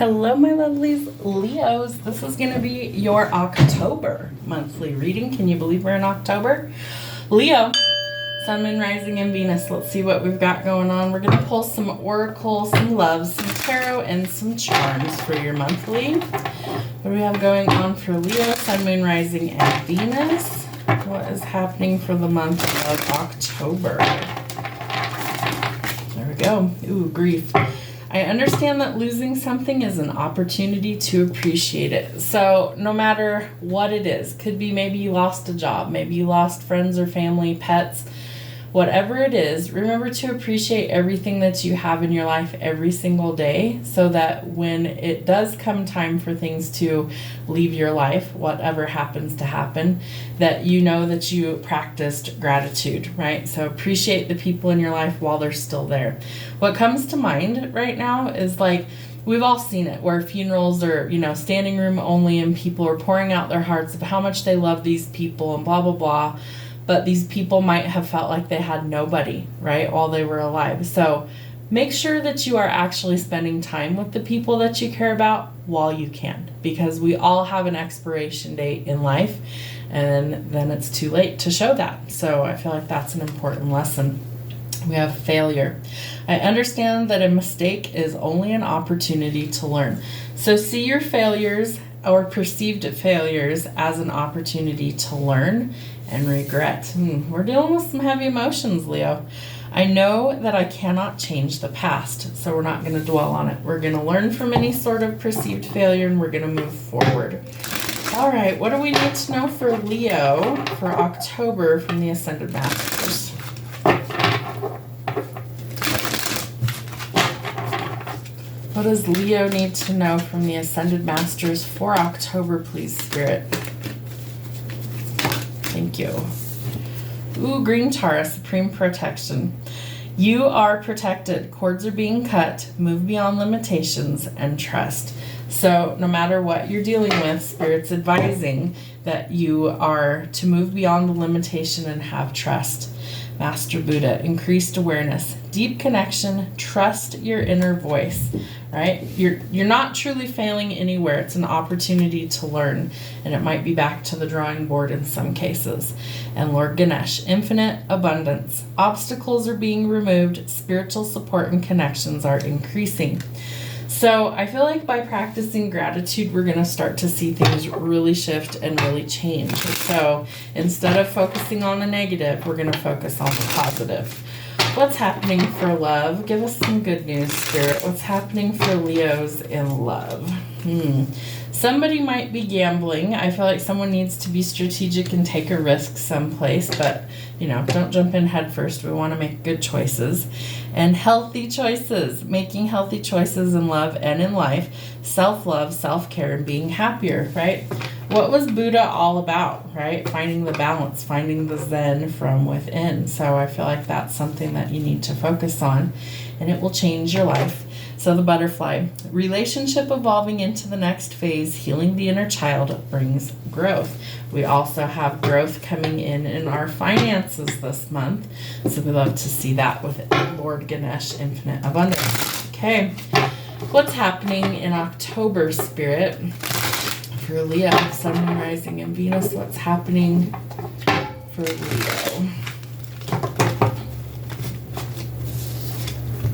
Hello, my lovelies, Leos. This is going to be your October monthly reading. Can you believe we're in October? Leo, Sun, Moon, Rising, and Venus. Let's see what we've got going on. We're going to pull some Oracle, some Love, some Tarot, and some Charms for your monthly. What do we have going on for Leo, Sun, Moon, Rising, and Venus? What is happening for the month of October? There we go. Ooh, grief. I understand that losing something is an opportunity to appreciate it. So no matter what it is, could be maybe you lost a job, maybe you lost friends or family, pets, whatever it is, remember to appreciate everything that you have in your life every single day so that when it does come time for things to leave your life, whatever happens to happen, that you know that you practiced gratitude, right? So appreciate the people in your life while they're still there. What comes to mind right now is like, we've all seen it where funerals are, standing room only and people are pouring out their hearts of how much they love these people and blah, blah, blah. But these people might have felt like they had nobody, right, while they were alive. So make sure that you are actually spending time with the people that you care about while you can, because we all have an expiration date in life, and then it's too late to show that. So I feel like that's an important lesson. We have failure. I understand that a mistake is only an opportunity to learn. So see your failures or perceived failures as an opportunity to learn and regret. We're dealing with some heavy emotions, Leo. I know that I cannot change the past, so we're not going to dwell on it. We're going to learn from any sort of perceived failure, and we're going to move forward. All right, what do we need to know for Leo for October from the Ascended Masters? What does Leo need to know from the Ascended Masters for October, please, Spirit? Thank you. Ooh, Green Tara, Supreme Protection. You are protected. Cords are being cut. Move beyond limitations and trust. So no matter what you're dealing with, Spirit's advising that you are to move beyond the limitation and have trust. Master Buddha, increased awareness, deep connection, trust your inner voice, right? You're not truly failing anywhere. It's an opportunity to learn, and it might be back to the drawing board in some cases. And Lord Ganesh, infinite abundance. Obstacles are being removed. Spiritual support and connections are increasing. So I feel like by practicing gratitude, we're going to start to see things really shift and really change. So instead of focusing on the negative, we're going to focus on the positive. What's happening for love? Give us some good news, Spirit. What's happening for Leos in love? Somebody might be gambling. I feel like someone needs to be strategic and take a risk someplace, but don't jump in head first. We want to make good choices and healthy choices, making healthy choices in love and in life, self-love, self-care, and being happier, right? What was Buddha all about, right? Finding the balance, finding the Zen from within. So I feel like that's something that you need to focus on, and it will change your life. So the butterfly, relationship evolving into the next phase, healing the inner child brings growth. We also have growth coming in our finances this month. So we love to see that with Lord Ganesh, infinite abundance. Okay, what's happening in October, Spirit? For Leo, Sun, Moon, Rising, and Venus, what's happening for Leo?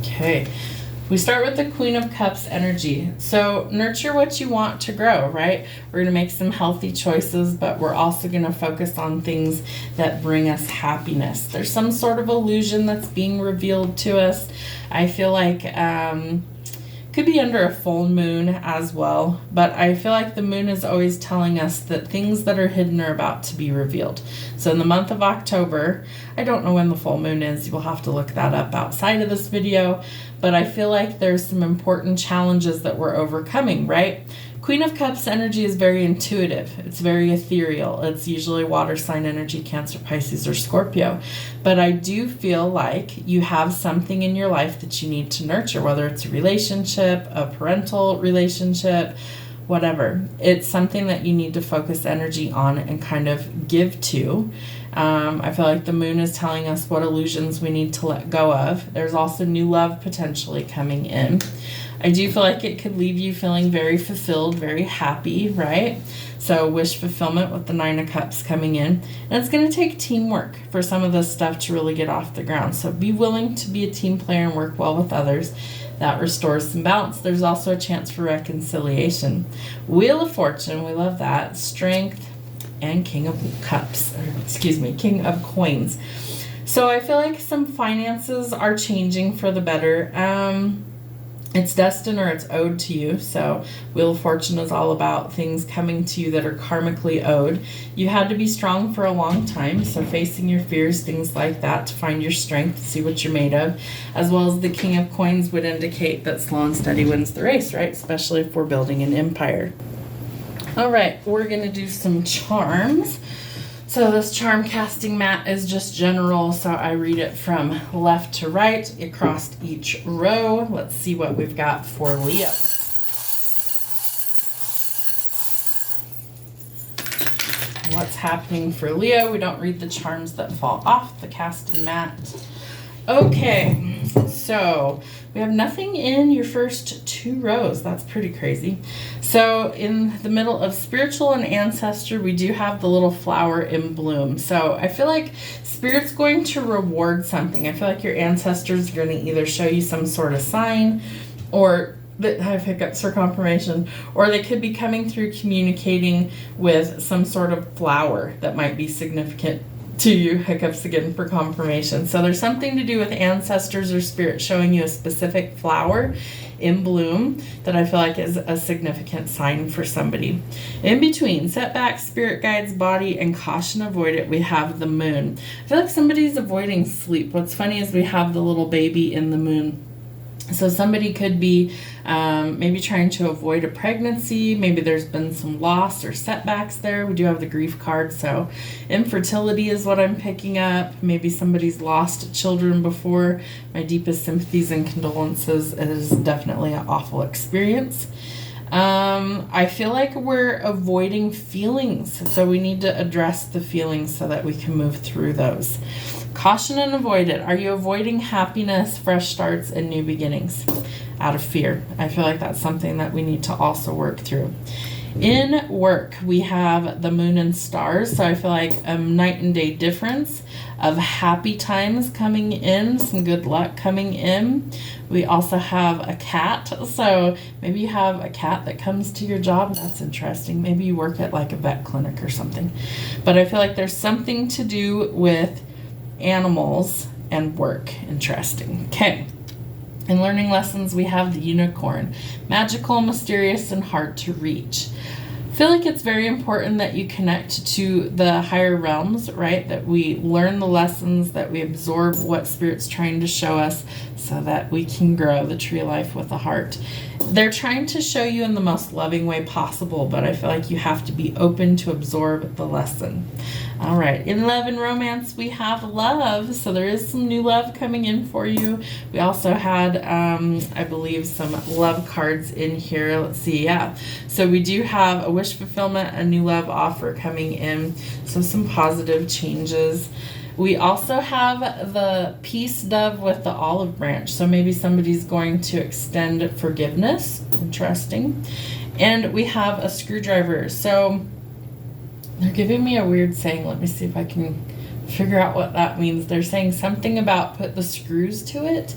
Okay. We start with the Queen of Cups energy. So nurture what you want to grow, right? We're going to make some healthy choices, but we're also going to focus on things that bring us happiness. There's some sort of illusion that's being revealed to us. I feel like could be under a full moon as well, but I feel like the moon is always telling us that things that are hidden are about to be revealed. So in the month of October, I don't know when the full moon is, you'll have to look that up outside of this video, but I feel like there's some important challenges that we're overcoming, right? Queen of Cups energy is very intuitive. It's very ethereal. It's usually water sign energy, Cancer, Pisces, or Scorpio. But I do feel like you have something in your life that you need to nurture, whether it's a relationship, a parental relationship, whatever. It's something that you need to focus energy on and kind of give to I feel like the moon is telling us what illusions we need to let go of. There's also new love potentially coming in. I do feel like it could leave you feeling very fulfilled, very happy, right? So wish fulfillment with the 9 of Cups coming in. And it's going to take teamwork for some of this stuff to really get off the ground. So be willing to be a team player and work well with others. That restores some balance. There's also a chance for reconciliation. Wheel of Fortune, we love that. Strength and King of Cups. King of Coins. So I feel like some finances are changing for the better. It's destined or it's owed to you. So Wheel of Fortune is all about things coming to you that are karmically owed. You had to be strong for a long time. So facing your fears, things like that, to find your strength, see what you're made of. As well as the King of Coins would indicate that slow and steady wins the race, right? Especially if we're building an empire. All right, we're going to do some charms. So this charm casting mat is just general, so I read it from left to right across each row. Let's see what we've got for Leo. What's happening for Leo? We don't read the charms that fall off the casting mat. Okay, so we have nothing in your first 2 rows. That's pretty crazy. So in the middle of spiritual and ancestor, we do have the little flower in bloom. So I feel like Spirit's going to reward something. I feel like your ancestors are going to either show you some sort of sign, or that I have hiccups for confirmation, or they could be coming through communicating with some sort of flower that might be significant to you. Hiccups again for confirmation. So there's something to do with ancestors or spirit showing you a specific flower in bloom that I feel like is a significant sign for somebody. In between setbacks, spirit guides, body, and caution avoided, we have the moon. I feel like somebody's avoiding sleep. What's funny is we have the little baby in the moon. So somebody could be maybe trying to avoid a pregnancy. Maybe there's been some loss or setbacks there. We do have the grief card. So infertility is what I'm picking up. Maybe somebody's lost children before. My deepest sympathies and condolences. It is definitely an awful experience. I feel like we're avoiding feelings. So we need to address the feelings so that we can move through those. Caution and avoid it. Are you avoiding happiness, fresh starts, and new beginnings out of fear? I feel like that's something that we need to also work through. In work, we have the moon and stars. So I feel like a night and day difference of happy times coming in, some good luck coming in. We also have a cat. So maybe you have a cat that comes to your job. That's interesting. Maybe you work at like a vet clinic or something. But I feel like there's something to do with animals and work. Interesting. Okay. In learning lessons, we have the unicorn. Magical, mysterious, and hard to reach. I feel like it's very important that you connect to the higher realms, right? That we learn the lessons, that we absorb what Spirit's trying to show us so that we can grow the tree of life with a heart. They're trying to show you in the most loving way possible, but I feel like you have to be open to absorb the lesson. All right, in love and romance, we have love. So there is some new love coming in for you. We also had, I believe, some love cards in here. Let's see, yeah. So we do have a wish fulfillment, a new love offer coming in. So some positive changes. We also have the peace dove with the olive branch. So maybe somebody's going to extend forgiveness. Interesting. And we have a screwdriver. So they're giving me a weird saying. Let me see if I can figure out what that means. They're saying something about put the screws to it.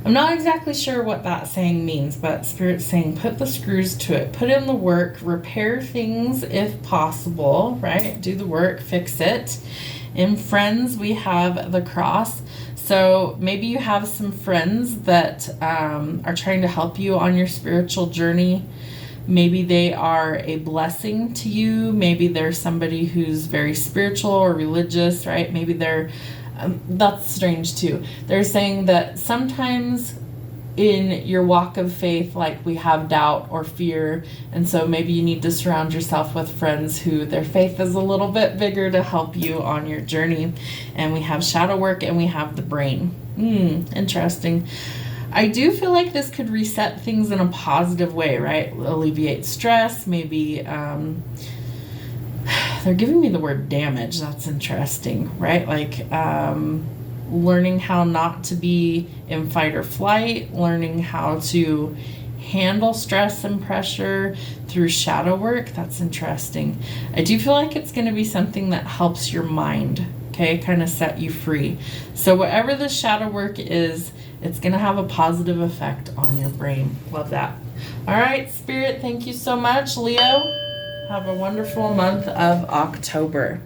I'm not exactly sure what that saying means, but Spirit's saying put the screws to it. Put in the work, repair things if possible, right? Do the work, fix it. In friends, we have the cross. So maybe you have some friends that are trying to help you on your spiritual journey. Maybe they are a blessing to you. Maybe they're somebody who's very spiritual or religious, right? Maybe they're, that's strange too. They're saying that sometimes in your walk of faith, like we have doubt or fear. And so maybe you need to surround yourself with friends who their faith is a little bit bigger to help you on your journey. And we have shadow work and we have the brain. Interesting. I do feel like this could reset things in a positive way, right? Alleviate stress, maybe they're giving me the word damage. That's interesting, right? Like learning how not to be in fight or flight, learning how to handle stress and pressure through shadow work. That's interesting. I do feel like it's going to be something that helps your mind, okay, kind of set you free. So whatever the shadow work is, it's going to have a positive effect on your brain. Love that. All right, Spirit, thank you so much. Leo, have a wonderful month of October.